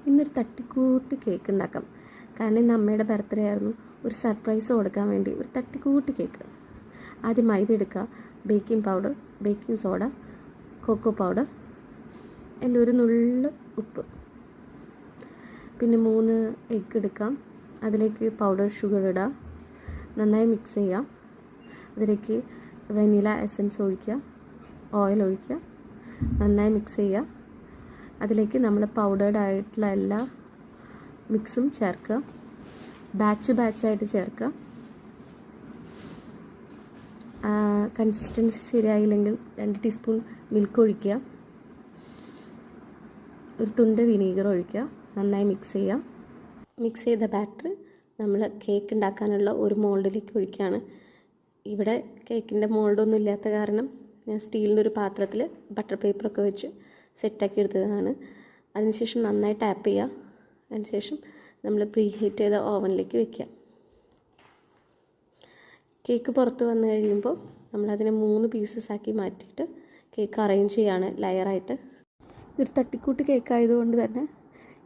ഇന്നൊരു തട്ടിക്കൂട്ട് കേക്ക് ഉണ്ടാക്കാം. കാരണം ഇന്ന് അമ്മയുടെ ബർത്ത്ഡേ ആയിരുന്നു. ഒരു സർപ്രൈസ് കൊടുക്കാൻ വേണ്ടി ഒരു തട്ടിക്കൂട്ട് കേക്ക്. ആദ്യം മൈദ എടുക്കുക, baking powder, baking soda, cocoa powder, അതിൻ്റെ ഒരു നുള്ള് ഉപ്പ്, പിന്നെ 3 എഗ്ഗ് എടുക്കാം. അതിലേക്ക് പൗഡർ ഷുഗർ ഇടുക, നന്നായി മിക്സ് ചെയ്യാം. അതിലേക്ക് വനില എസൻസ് ഒഴിക്കുക, ഓയിൽ ഒഴിക്കുക, നന്നായി മിക്സ് ചെയ്യുക. അതിലേക്ക് നമ്മൾ പൗഡേർഡ് ആയിട്ടുള്ള എല്ലാ മിക്സും ചേർക്കുക, ബാച്ചായിട്ട് ചേർക്കുക. കൺസിസ്റ്റൻസി ശരിയായില്ലെങ്കിൽ 2 ടീസ്പൂൺ മിൽക്ക് ഒഴിക്കുക, ഒരു തുണ്ട് വിനീഗർ ഒഴിക്കുക, നന്നായി മിക്സ് ചെയ്യുക. മിക്സ് ചെയ്ത ബാറ്റർ നമ്മൾ കേക്ക് ഉണ്ടാക്കാനുള്ള ഒരു മോൾഡിലേക്ക് ഒഴിക്കുകയാണ്. ഇവിടെ കേക്കിൻ്റെ മോൾഡൊന്നും ഇല്ലാത്ത കാരണം ഞാൻ സ്റ്റീലിൻ്റെ ഒരു പാത്രത്തിൽ ബട്ടർ പേപ്പറൊക്കെ വെച്ച് സെറ്റാക്കി എടുത്തതാണ്. അതിനുശേഷം നന്നായി ടാപ്പ് ചെയ്യുക. അതിനുശേഷം നമ്മൾ പ്രീ ഹീറ്റ് ചെയ്ത ഓവനിലേക്ക് വയ്ക്കുക. കേക്ക് പുറത്ത് വന്നു കഴിയുമ്പോൾ നമ്മളതിനെ 3 പീസസ് ആക്കി മാറ്റിയിട്ട് കേക്ക് അറേഞ്ച് ചെയ്യുകയാണ് ലെയറായിട്ട്. ഇതൊരു തട്ടിക്കൂട്ട് കേക്ക് ആയതുകൊണ്ട് തന്നെ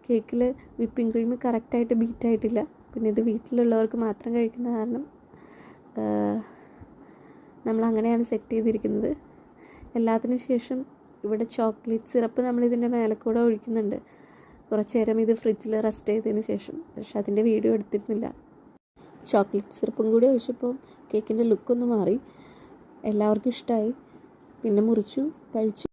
കേക്കിൽ വിപ്പിംഗ് ക്രീം കറക്റ്റായിട്ട് ബീറ്റായിട്ടില്ല. പിന്നെ ഇത് വീട്ടിലുള്ളവർക്ക് മാത്രം കഴിക്കുന്ന കാരണം നമ്മളങ്ങനെയാണ് സെറ്റ് ചെയ്തിരിക്കുന്നത്. എല്ലാത്തിനും ശേഷം ഇവിടെ ചോക്ലേറ്റ് സിറപ്പ് നമ്മളിതിൻ്റെ മേലെ കൂടെ ഒഴിക്കുന്നുണ്ട്. കുറച്ച് നേരം ഇത് ഫ്രിഡ്ജിൽ റെസ്റ്റ് ചെയ്തതിന് ശേഷം. പക്ഷെ അതിൻ്റെ വീഡിയോ എടുത്തിരുന്നില്ല. ചോക്ലേറ്റ് സിറപ്പും കൂടി ഒഴിച്ചപ്പോൾ കേക്കിൻ്റെ ലുക്കൊന്ന് മാറി. എല്ലാവർക്കും ഇഷ്ടമായി. പിന്നെ മുറിച്ചു കഴിച്ചു.